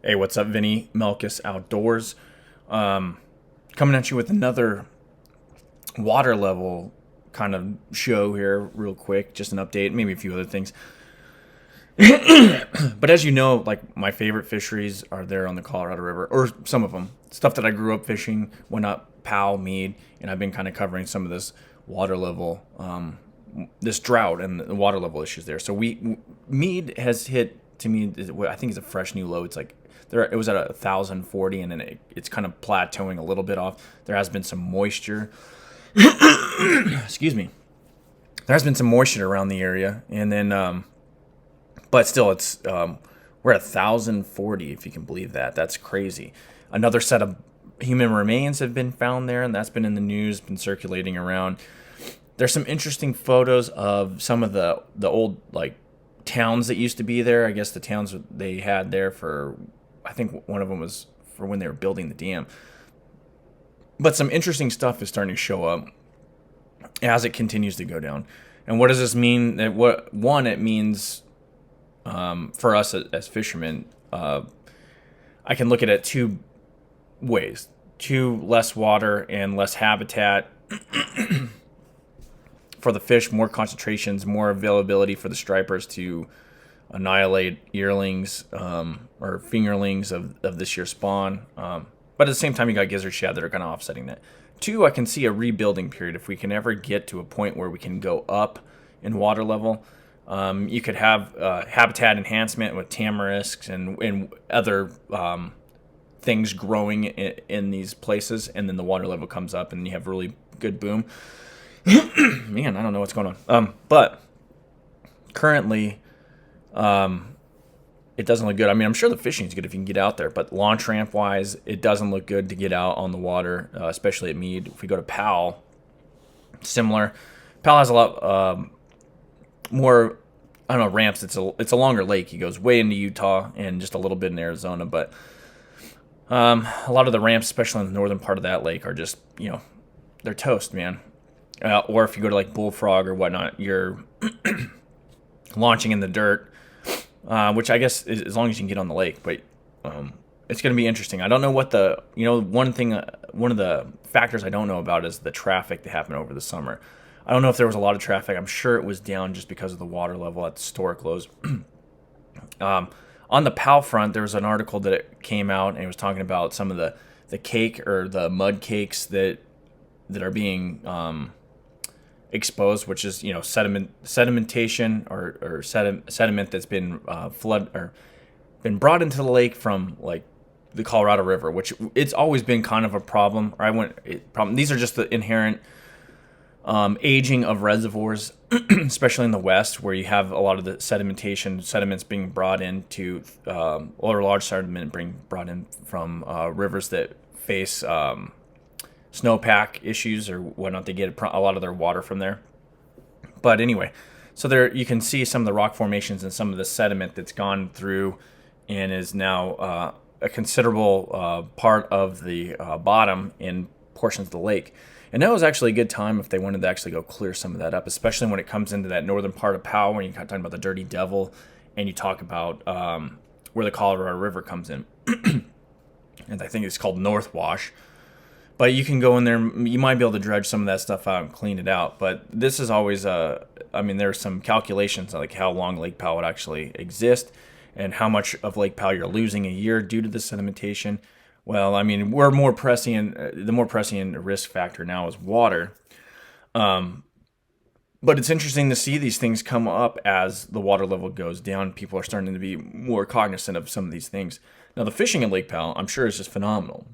Hey, what's up, Vinny? Melkus Outdoors. Coming at you with another water level kind of show here, real quick. Just an update, maybe a few other things. But as you know, like my favorite fisheries are there on the Colorado River, or some of them. Stuff that I grew up fishing, went up Powell, Mead, and I've been kind of covering some of this water level, this drought and the water level issues there. So Mead has hit to me. I think it's a fresh new low. It's like there. It was at 1,040, and then it's kind of plateauing a little bit off. There has been some moisture. Excuse me. There has been some moisture around the area, and then but still, it's we're at 1,040, if you can believe that. That's crazy. Another set of human remains have been found there, and that's been in the news, been circulating around. There's some interesting photos of some of the old like towns that used to be there. I guess the towns they had there for, I think one of them was for when they were building the dam. But some interesting stuff is starting to show up as it continues to go down. And what does this mean? It means for us as fishermen, I can look at it two ways: less water and less habitat for the fish, more concentrations, more availability for the stripers to annihilate yearlings or fingerlings of this year's spawn. But at the same time, you got gizzard shad that are kind of offsetting that. Two, I can see a rebuilding period. If we can ever get to a point where we can go up in water level, you could have habitat enhancement with tamarisks and other things growing in these places, and then the water level comes up, and you have really good boom. Man, I don't know what's going on. But currently, it doesn't look good. I mean, I'm sure the fishing is good if you can get out there, but launch ramp wise, it doesn't look good to get out on the water, especially at Mead. If we go to Powell, similar. Powell has a lot more, I don't know, ramps. It's a longer lake. He goes way into Utah and just a little bit in Arizona, but a lot of the ramps, especially in the northern part of that lake, are just, they're toast, man. Or if you go to like Bullfrog or whatnot, you're launching in the dirt, which I guess is as long as you can get on the lake. But it's going to be interesting. I don't know what one of the factors I don't know about is the traffic that happened over the summer. I don't know if there was a lot of traffic. I'm sure it was down just because of the water level at historic lows. On the Powell front, there was an article that came out and it was talking about some of the cake or the mud cakes that are being exposed, which is sedimentation or sediment that's been flood or been brought into the lake from like the Colorado River, which it's always been kind of a problem. These are just the inherent aging of reservoirs, especially in the West, where you have a lot of the sediments being brought into, or large sediment being brought in from rivers that face snowpack issues or whatnot. They get a lot of their water from there. But anyway, so there you can see some of the rock formations and some of the sediment that's gone through and is now a considerable part of the bottom in portions of the lake. And that was actually a good time if they wanted to actually go clear some of that up, especially when it comes into that northern part of Powell, when you're talking about the Dirty Devil, and you talk about where the Colorado River comes in. And I think it's called North Wash. But you can go in there, you might be able to dredge some of that stuff out and clean it out. But this is always, there's some calculations like how long Lake Powell would actually exist and how much of Lake Powell you're losing a year due to the sedimentation. Well, the more pressing risk factor now is water. But it's interesting to see these things come up as the water level goes down. People are starting to be more cognizant of some of these things. Now, the fishing at Lake Powell, I'm sure, is just phenomenal.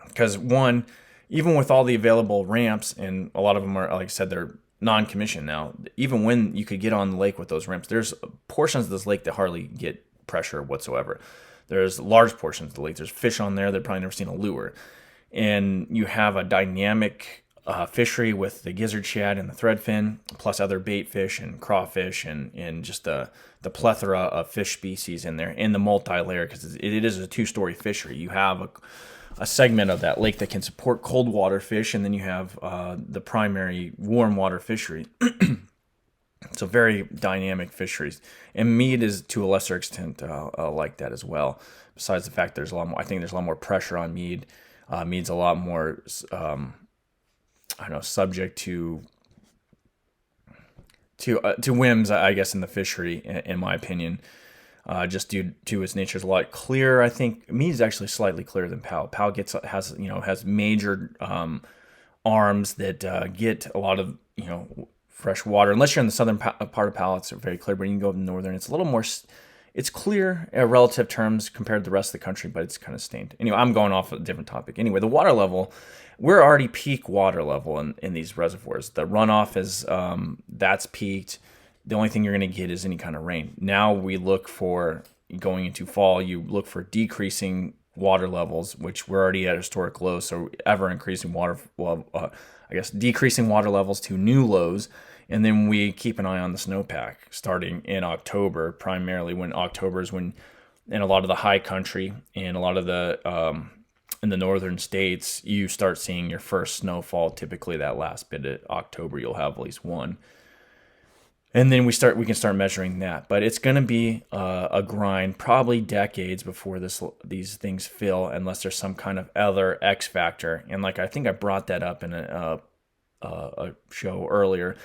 Because one, even with all the available ramps, and a lot of them are, like I said, they're non-commissioned now. Even when you could get on the lake with those ramps, there's portions of this lake that hardly get pressure whatsoever. There's large portions of the lake. There's fish on there that probably never seen a lure. And you have a dynamic fishery with the gizzard shad and the threadfin, plus other bait fish and crawfish and just the plethora of fish species in there, and the multi-layer, because it is a two-story fishery. You have a segment of that lake that can support cold water fish, and then you have the primary warm water fishery. So very dynamic fisheries, and Mead is to a lesser extent like that as well. Besides the fact there's a lot more, I think there's a lot more pressure on Mead. Mead's a lot more, I don't know, subject to whims, I guess, in the fishery, in my opinion. Just due to its nature, is a lot clearer. I think Mead is actually slightly clearer than Powell. Powell has major arms that get a lot of fresh water. Unless you're in the southern part of Powell, it's very clear. But you can go up in the northern, it's a little more. It's clear in relative terms compared to the rest of the country, but it's kind of stained. Anyway, I'm going off a different topic. Anyway, the water level, we're already peak water level in these reservoirs. The runoff is that's peaked. The only thing you're going to get is any kind of rain. Now we look for, going into fall, you look for decreasing water levels, which we're already at historic lows, so ever increasing decreasing water levels to new lows. And then we keep an eye on the snowpack starting in October, primarily when October is when, in a lot of the high country and a lot of the in the northern states, you start seeing your first snowfall. Typically that last bit of October, you'll have at least one. And then we can start measuring that. But it's going to be a grind, probably decades before these things fill, unless there's some kind of other X factor. And like I think I brought that up in a show earlier.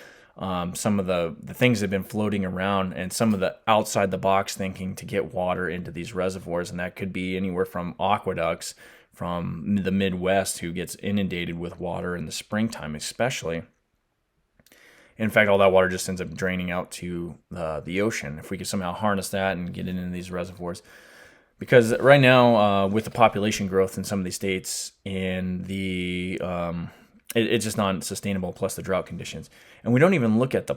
Some of the things that have been floating around, and some of the outside the box thinking to get water into these reservoirs, and that could be anywhere from aqueducts from the Midwest, who gets inundated with water in the springtime especially. In fact, all that water just ends up draining out to the ocean. If we could somehow harness that and get it into these reservoirs. Because right now, with the population growth in some of these states, and it's just not sustainable, plus the drought conditions. And we don't even look at the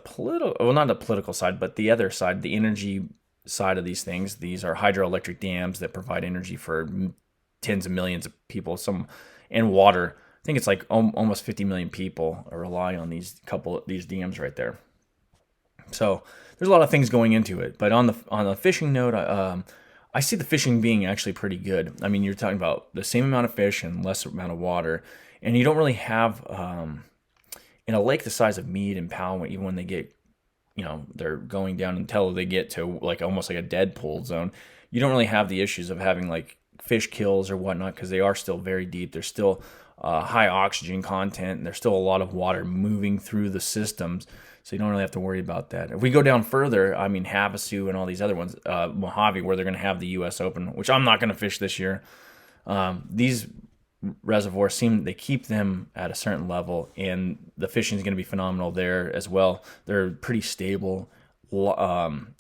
not the political side, but the other side, the energy side of these things. These are hydroelectric dams that provide energy for tens of millions of people, and water. I think it's like almost 50 million people rely on these dams right there. So there's a lot of things going into it. But on the fishing note, I see the fishing being actually pretty good. I mean, you're talking about the same amount of fish and less amount of water, and you don't really have in a lake the size of Mead and Powell, even when they get, they're going down until they get to like almost like a dead pool zone. You don't really have the issues of having like fish kills or whatnot, because they are still very deep. There's still high oxygen content, and there's still a lot of water moving through the systems, so you don't really have to worry about that. If we go down further, I mean, Havasu and all these other ones, Mojave, where they're going to have the U.S. Open, which I'm not going to fish this year. These reservoirs they keep them at a certain level, and the fishing is going to be phenomenal there as well. They're pretty stable,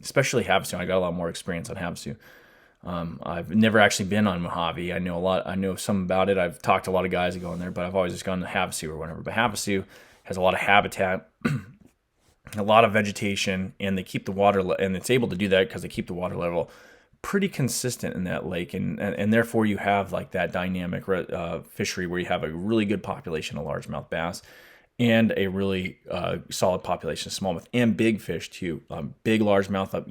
especially Havasu. I got a lot more experience on Havasu. I've never actually been on Mojave. I know some about it. I've talked to a lot of guys that go in there, but I've always just gone to Havasu or whatever. But Havasu has a lot of habitat, a lot of vegetation, and they keep the water, and it's able to do that because they keep the water level pretty consistent in that lake, and therefore you have like that dynamic fishery where you have a really good population of largemouth bass and a really solid population of smallmouth and big fish too. Big largemouth up,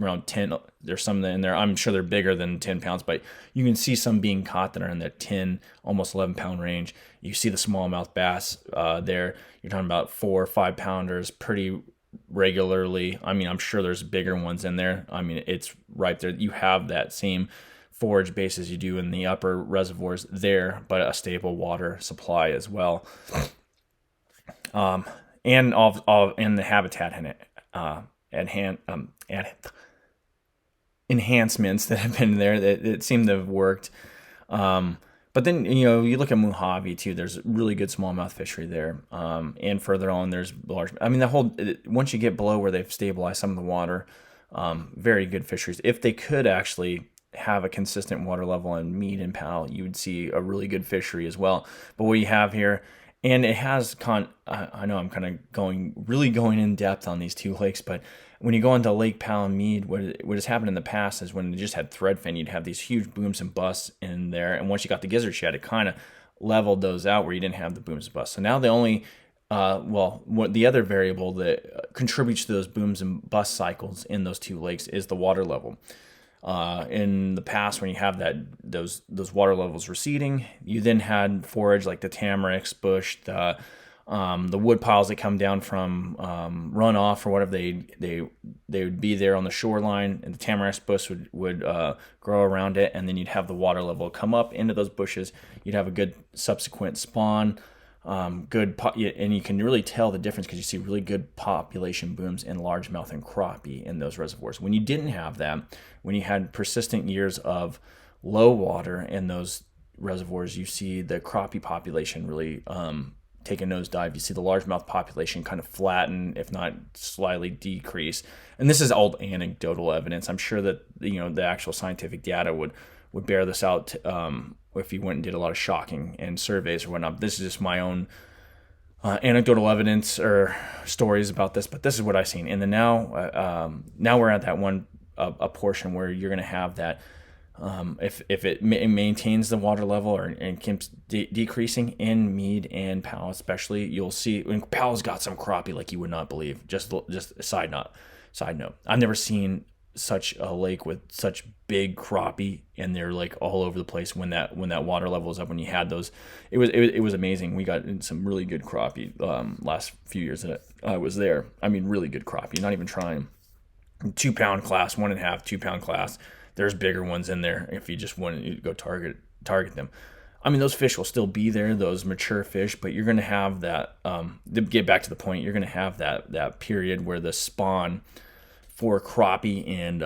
around 10. There's some in there. I'm sure they're bigger than 10 pounds, but you can see some being caught that are in that 10, almost 11 pound range. You see the smallmouth bass there. You're talking about 4 or 5 pounders pretty regularly. I mean, I'm sure there's bigger ones in there. I mean, it's right there. You have that same forage base as you do in the upper reservoirs there, but a stable water supply as well. And the habitat enhancements that have been there that seem to have worked. But then, you look at Mojave too, there's really good smallmouth fishery there. And further on, there's large, I mean, once you get below where they've stabilized some of the water, very good fisheries. If they could actually have a consistent water level in Mead and Powell, you would see a really good fishery as well. But what you have here, and it has I know I'm kind of going in depth on these two lakes, but when you go into Lake Powell and Mead, what has happened in the past is when you just had threadfin, you'd have these huge booms and busts in there. And once you got the gizzard shad, it kind of leveled those out where you didn't have the booms and busts. So now the only, the other variable that contributes to those booms and bust cycles in those two lakes is the water level. In the past, when you have those water levels receding, you then had forage like the tamarix bush, the The wood piles that come down from runoff or whatever, they would be there on the shoreline, and the tamarask bush would grow around it, and then you'd have the water level come up into those bushes. You'd have a good subsequent spawn, and you can really tell the difference because you see really good population booms in largemouth and crappie in those reservoirs. When you didn't have that, when you had persistent years of low water in those reservoirs, you see the crappie population really take a nosedive. You see the largemouth population kind of flatten, if not slightly decrease. And this is all anecdotal evidence. I'm sure that the actual scientific data would bear this out if you went and did a lot of shocking and surveys or whatnot. This is just my own anecdotal evidence or stories about this, but this is what I've seen. And then now we're at that one a portion where you're going to have that. If it maintains the water level and keeps decreasing in Mead and Powell, especially, you'll see. And Powell's got some crappie like you would not believe. Just a side note. I've never seen such a lake with such big crappie, and they're like all over the place when that water level is up. When you had those, it was amazing. We got in some really good crappie last few years that I was there. I mean, really good crappie. Not even trying. 2 pound class, 1.5, 2 pound class. There's bigger ones in there if you just want to go target them. I mean, those fish will still be there, those mature fish, but you're going to have that, to get back to the point, you're going to have that period where the spawn for crappie and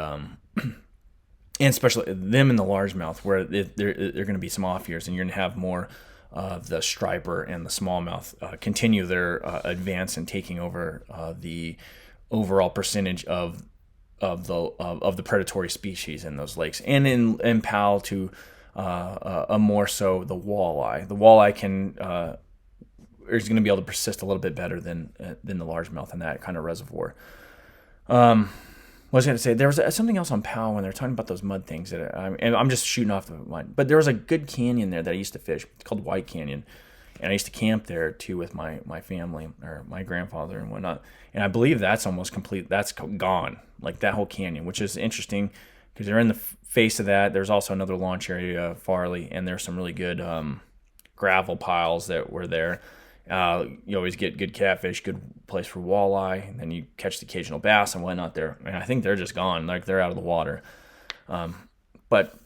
especially them in the largemouth, where they're going to be some off years, and you're going to have more of the striper and the smallmouth continue their advance and taking over the overall percentage of the predatory species in those lakes, and in Powell to a more so the walleye. The walleye is going to be able to persist a little bit better than the largemouth in that kind of reservoir. What was I going to say? There was something else on Powell when they were talking about those mud things. And I'm just shooting off the mind. But there was a good canyon there that I used to fish. It's called White Canyon. And I used to camp there, too, with my family, or my grandfather and whatnot. And I believe that's almost complete. That's gone, like that whole canyon, which is interesting because they're in the face of that. There's also another launch area, Farley, and there's some really good gravel piles that were there. You always get good catfish, good place for walleye, and then you catch the occasional bass and whatnot there. And I think they're just gone, like they're out of the water. But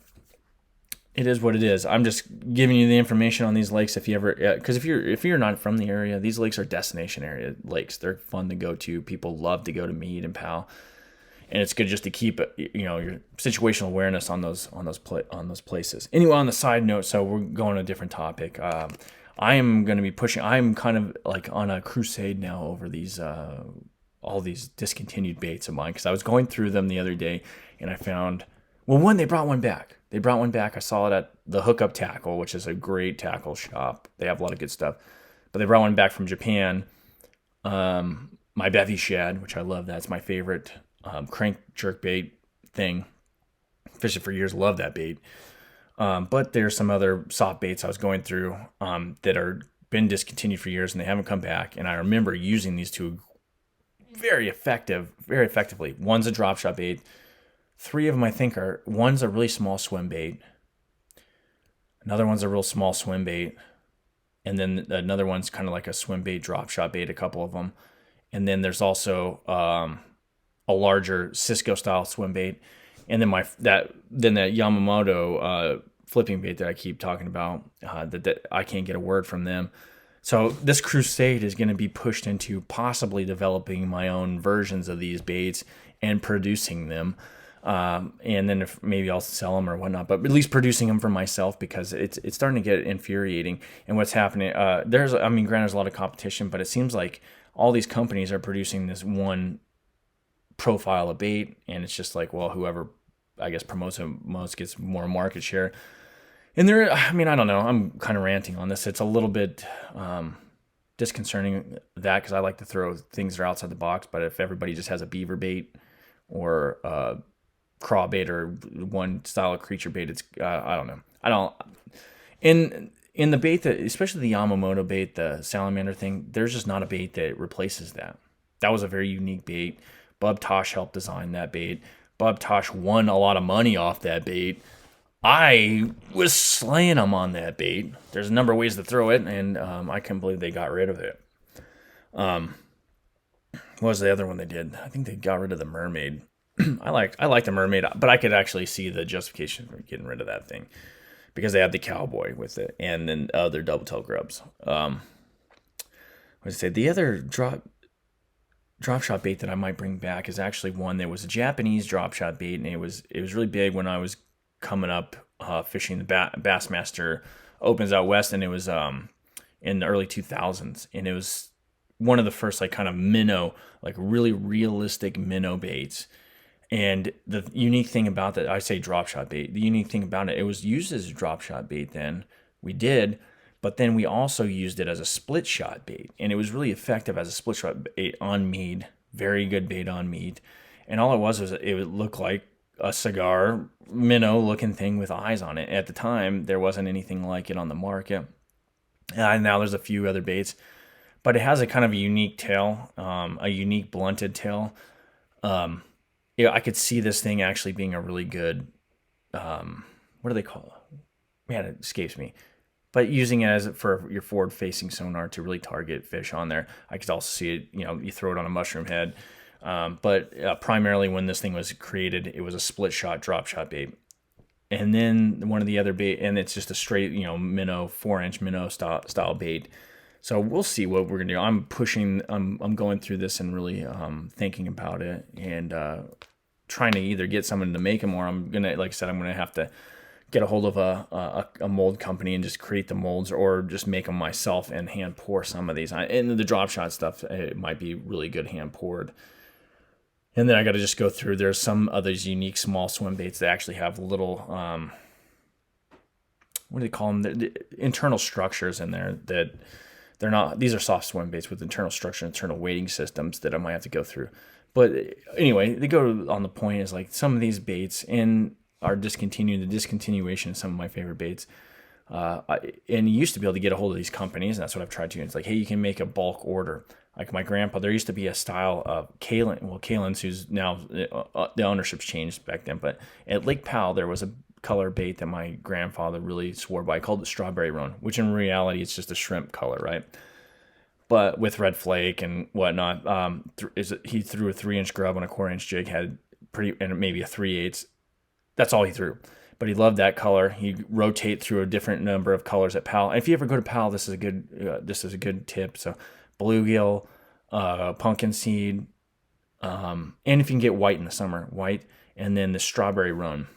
it is what it is. I'm just giving you the information on these lakes if you ever, because if you're not from the area, these lakes are destination area lakes. They're fun to go to. People love to go to Mead and Powell, and it's good just to keep your situational awareness on those places. Anyway, on the side note, so we're going to a different topic. I am going to be pushing. I'm kind of like on a crusade now over these all these discontinued baits of mine, because I was going through them the other day and I found, well, they brought one back. I saw it at the Hookup Tackle, which is a great tackle shop. They have a lot of good stuff. But they brought one back from Japan. My bevy shad, which I love. That's my favorite crank jerk bait thing. Fished it for years. Love that bait. But there's some other soft baits I was going through that are been discontinued for years, and they haven't come back. And I remember using these two very effectively. One's a drop shot bait. 3 of them, I think, one's a really small swim bait. Another one's a real small swim bait. And then another one's kind of like a swim bait, drop shot bait, a couple of them. And then there's also a larger Cisco style swim bait. And then that Yamamoto flipping bait that I keep talking about, that I can't get a word from them. So this crusade is going to be pushed into possibly developing my own versions of these baits and producing them. And then if maybe I'll sell them or whatnot, but at least producing them for myself, because it's starting to get infuriating. And what's happening, granted, there's a lot of competition, but it seems like all these companies are producing this one profile of bait, and it's just like, well, whoever, I guess, promotes it most gets more market share. And I don't know, I'm kind of ranting on this. It's a little bit disconcerting because I like to throw things that are outside the box, but if everybody just has a beaver bait or craw bait or one style of creature bait, it's I don't know. In the bait, that especially the Yamamoto bait, the salamander thing, there's just not a bait that replaces that. That was a very unique bait. Bub Tosh helped design that bait. Bub Tosh won a lot of money off that bait. I was slaying them on that bait. There's a number of ways to throw it, and I can't believe they got rid of it. What was the other one they did? I think they got rid of the mermaid. I like the mermaid, but I could actually see the justification for getting rid of that thing because they had the cowboy with it, and then other double tail grubs. What did I say? The other drop shot bait that I might bring back is actually one that was a Japanese drop shot bait, and it was really big when I was coming up fishing the Bassmaster Opens out west, and it was in the early 2000s, and it was one of the first like kind of minnow, like really realistic minnow baits. And the unique thing about that, I say drop shot bait. The unique thing about it, it was used as a drop shot bait then. We did, but then we also used it as a split shot bait, and it was really effective as a split shot bait on mead. Very good bait on mead, and all it was it would look like a cigar minnow looking thing with eyes on it. At the time, there wasn't anything like it on the market. Now there's a few other baits, but it has a kind of a unique tail, a unique blunted tail. I could see this thing actually being a really good, what do they call it? Man, it escapes me. But using it as for your forward-facing sonar to really target fish on there. I could also see it, you throw it on a mushroom head. But primarily when this thing was created, it was a split shot, drop shot bait. And then one of the other bait, and it's just a straight, minnow, 4-inch minnow style bait. So we'll see what we're gonna do. I'm going through this and really thinking about it and trying to either get someone to make them, or I'm gonna, like I said, I'm gonna have to get a hold of a mold company and just create the molds, or just make them myself and hand pour some of these. And the drop shot stuff, it might be really good hand poured. And then I got to just go through. There's some of these unique small swim baits that actually have little, what do they call them? The internal structures in there that they're not. These are soft swim baits with internal structure, internal weighting systems that I might have to go through. But anyway, they go on the point is like some of these baits are discontinued. The discontinuation of some of my favorite baits. And you used to be able to get a hold of these companies, and that's what I've tried to do. It's like, hey, you can make a bulk order. Like my grandpa, there used to be a style of Kalen. Well, Kalen's, who's now the ownership's changed back then, but at Lake Powell there was a color bait that my grandfather really swore by. I called it strawberry roan, which in reality it's just a shrimp color, right? But with red flake and whatnot. He threw a 3-inch grub on a 1/4-inch jig, had and maybe a 3/8. That's all he threw. But he loved that color. He'd rotate through a different number of colors at Powell. And if you ever go to Powell, this is a good tip. So bluegill, pumpkin seed, and if you can get white in the summer, white, and then the strawberry roan.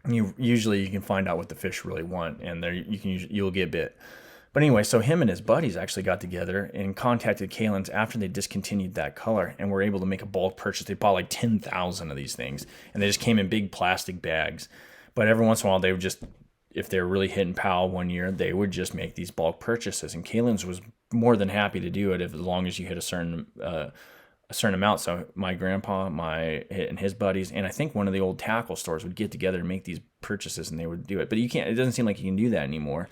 You can find out what the fish really want, and there you'll get bit. But anyway, so him and his buddies actually got together and contacted Kalen's after they discontinued that color, and were able to make a bulk purchase. They bought like 10,000 of these things, and they just came in big plastic bags. But every once in a while, they would just, if they were really hitting Powell one year, they would just make these bulk purchases. And Kalen's was more than happy to do it as long as you hit a certain amount. So my grandpa, and his buddies, and I think one of the old tackle stores would get together and make these purchases, and they would do it. But you can't. It doesn't seem like you can do that anymore.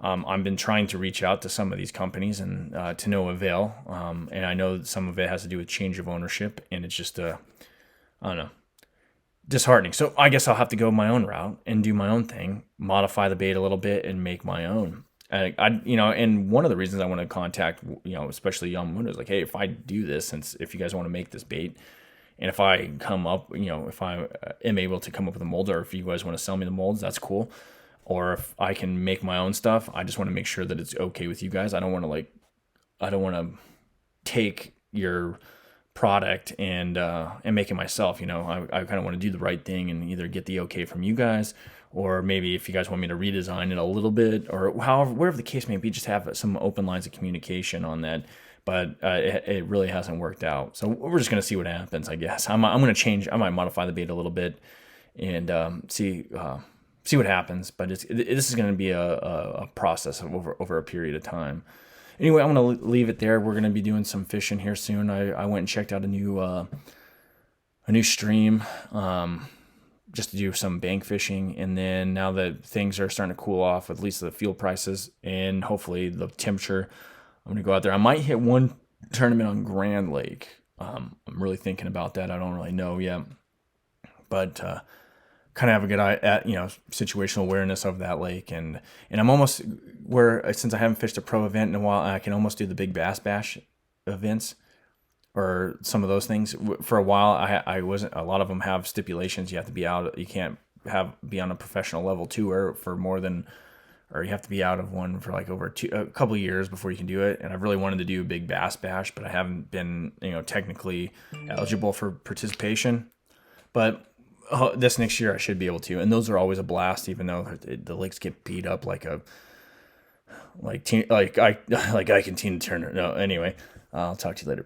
I've been trying to reach out to some of these companies and to no avail. And I know some of it has to do with change of ownership, and it's just I don't know, disheartening. So I guess I'll have to go my own route and do my own thing, modify the bait a little bit, and make my own. And one of the reasons I want to contact, especially Young Moon is like, hey, if I do this, if you guys want to make this bait, and if I come up, if I am able to come up with a mold, or if you guys want to sell me the molds, that's cool. Or if I can make my own stuff, I just want to make sure that it's okay with you guys. I don't want to take your product and make it myself. I kind of want to do the right thing and either get the okay from you guys, or maybe if you guys want me to redesign it a little bit, or whatever the case may be, just have some open lines of communication on that. But it really hasn't worked out. So we're just going to see what happens, I guess. I'm going to change. I might modify the bait a little bit and see what happens. But this is going to be a process over a period of time. Anyway, I'm going to leave it there. We're going to be doing some fishing here soon. I went and checked out a new stream just to do some bank fishing. And then now that things are starting to cool off, at least the fuel prices and hopefully the temperature, I'm going to go out there. I might hit one tournament on Grand Lake. I'm really thinking about that. I don't really know yet. But kind of have a good eye at, situational awareness of that lake. And I'm almost, since I haven't fished a pro event in a while, I can almost do the Big Bass Bash events or some of those things. For a while, I wasn't. A lot of them have stipulations. You have to be out. You can't be on a professional level tour for more than, or you have to be out of one for like over a couple of years before you can do it. And I've really wanted to do a big bass bash, but I haven't been, technically eligible for participation. But this next year I should be able to. And those are always a blast, even though the lakes get beat up like like I can Tina Turner. No, anyway, I'll talk to you later.